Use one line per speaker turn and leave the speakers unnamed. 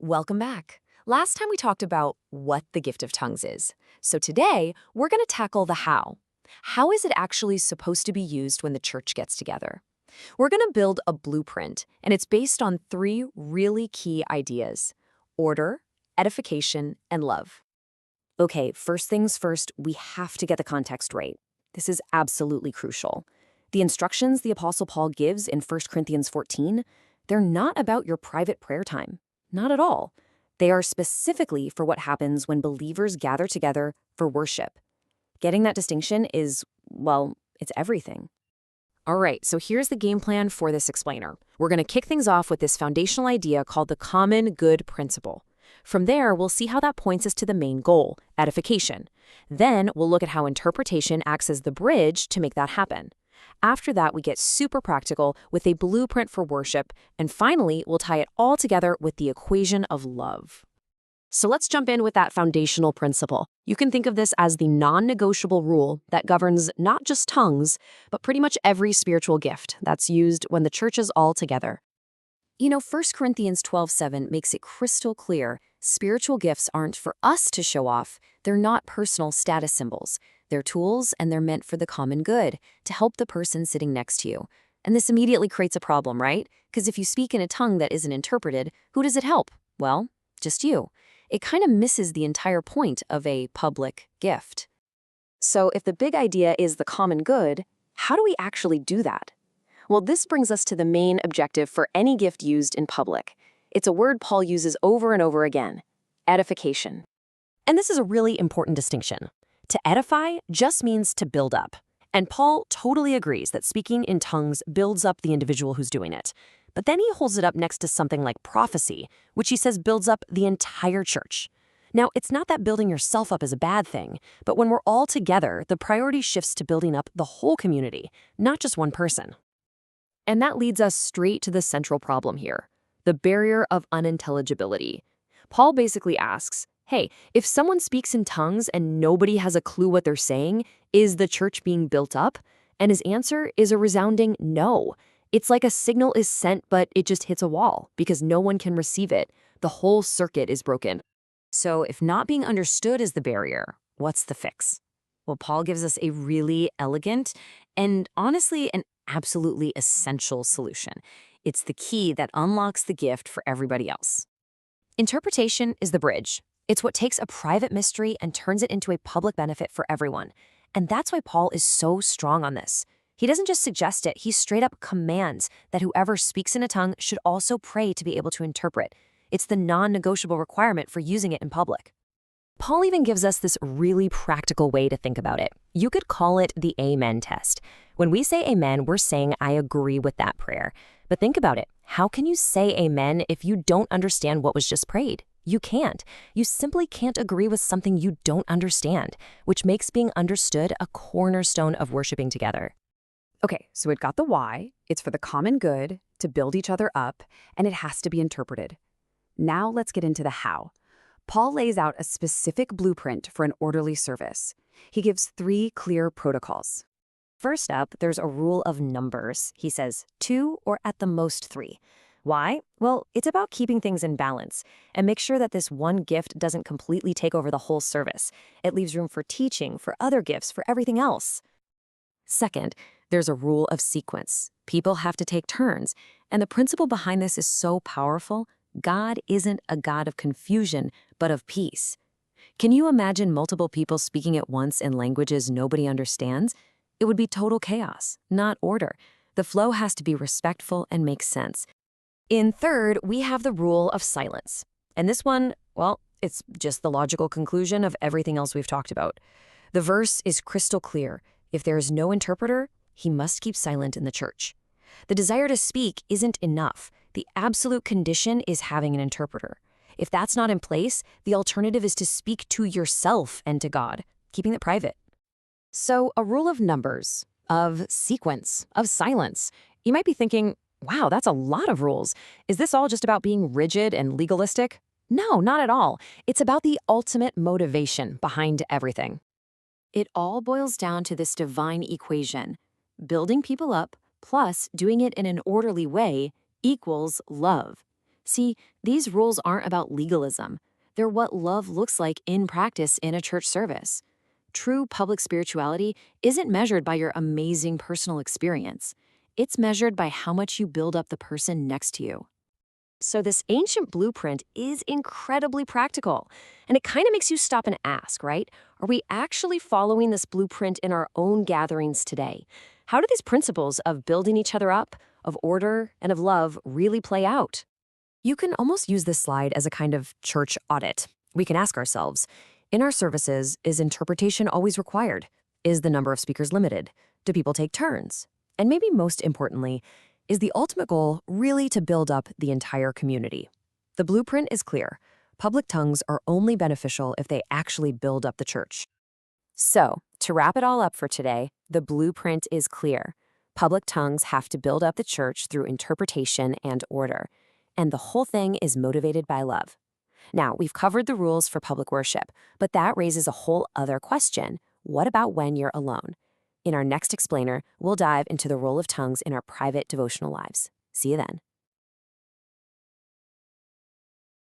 Welcome back. Last time we talked about what the gift of tongues is. So today, we're going to tackle the how. How is it actually supposed to be used when the church gets together? We're going to build a blueprint, and it's based on three really key ideas: order, edification, and love.
Okay, first things first, we have to get the context right. This is absolutely crucial. The instructions the Apostle Paul gives in 1 Corinthians 14, they're not about your private prayer time. Not at all. They are specifically for what happens when believers gather together for worship. Getting that distinction is, well, it's everything.
All right, so here's the game plan for this explainer. We're going to kick things off with this foundational idea called the common good principle. From there, we'll see how that points us to the main goal, edification. Then we'll look at how interpretation acts as the bridge to make that happen. After that, we get super practical with a blueprint for worship, and finally, we'll tie it all together with the equation of love. So let's jump in with that foundational principle. You can think of this as the non-negotiable rule that governs not just tongues, but pretty much every spiritual gift that's used when the church is all together.
You know, 1 Corinthians 12:7 makes it crystal clear spiritual gifts aren't for us to show off. They're not personal status symbols. They're tools, and they're meant for the common good, to help the person sitting next to you. And this immediately creates a problem, right? Because if you speak in a tongue that isn't interpreted, who does it help? Well, just you. It kind of misses the entire point of a public gift. So if the big idea is the common good, how do we actually do that? Well, this brings us to the main objective for any gift used in public. It's a word Paul uses over and over again: edification.
And this is a really important distinction. To edify just means to build up. And Paul totally agrees that speaking in tongues builds up the individual who's doing it. But then he holds it up next to something like prophecy, which he says builds up the entire church. Now, it's not that building yourself up is a bad thing, but when we're all together, the priority shifts to building up the whole community, not just one person. And that leads us straight to the central problem here, the barrier of unintelligibility. Paul basically asks, hey, if someone speaks in tongues and nobody has a clue what they're saying, is the church being built up? And his answer is a resounding no. It's like a signal is sent, but it just hits a wall because no one can receive it. The whole circuit is broken.
So if not being understood is the barrier, what's the fix? Well, Paul gives us a really elegant and honestly an absolutely essential solution. It's the key that unlocks the gift for everybody else.
Interpretation is the bridge. It's what takes a private mystery and turns it into a public benefit for everyone. And that's why Paul is so strong on this. He doesn't just suggest it, he straight up commands that whoever speaks in a tongue should also pray to be able to interpret. It's the non-negotiable requirement for using it in public. Paul even gives us this really practical way to think about it. You could call it the amen test. When we say amen, we're saying I agree with that prayer. But think about it. How can you say amen if you don't understand what was just prayed? You can't. You simply can't agree with something you don't understand, which makes being understood a cornerstone of worshiping together.
Okay, so it got the why, it's for the common good, to build each other up, and it has to be interpreted. Now let's get into the how. Paul lays out a specific blueprint for an orderly service. He gives 3 clear protocols.
First up, there's a rule of numbers. He says 2 or at the most 3. Why? Well, it's about keeping things in balance and make sure that this one gift doesn't completely take over the whole service. It leaves room for teaching, for other gifts, for everything else. Second, there's a rule of sequence. People have to take turns, and the principle behind this is so powerful. God isn't a God of confusion, but of peace. Can you imagine multiple people speaking at once in languages nobody understands? It would be total chaos, not order. The flow has to be respectful and make sense. In third, we have the rule of silence. And this one, well, it's just the logical conclusion of everything else we've talked about. The verse is crystal clear. If there is no interpreter, he must keep silent in the church. The desire to speak isn't enough. The absolute condition is having an interpreter. If that's not in place, the alternative is to speak to yourself and to God, keeping it private.
So a rule of numbers, of sequence, of silence. You might be thinking, wow, that's a lot of rules. Is this all just about being rigid and legalistic? No, not at all. It's about the ultimate motivation behind everything. It all boils down to this divine equation. Building people up plus doing it in an orderly way equals love. See,
These rules aren't about legalism. They're what love looks like in practice in a church service. True public spirituality isn't measured by your amazing personal experience. It's measured by how much you build up the person next to you. So this ancient blueprint is incredibly practical. And it kind of makes you stop and ask, right? Are we actually following this blueprint in our own gatherings today? How do these principles of building each other up, of order, and of love really play out?
You can almost use this slide as a kind of church audit. We can ask ourselves, in our services, is interpretation always required? Is the number of speakers limited? Do people take turns? And maybe most importantly, is the ultimate goal really to build up the entire community? The blueprint is clear. Public tongues are only beneficial if they actually build up the church.
So, to wrap it all up for today, the blueprint is clear. Public tongues have to build up the church through interpretation and order. And the whole thing is motivated by love. Now, we've covered the rules for public worship, but that raises a whole other question. What about when you're alone? In our next explainer, we'll dive into the role of tongues in our private devotional lives. See you then.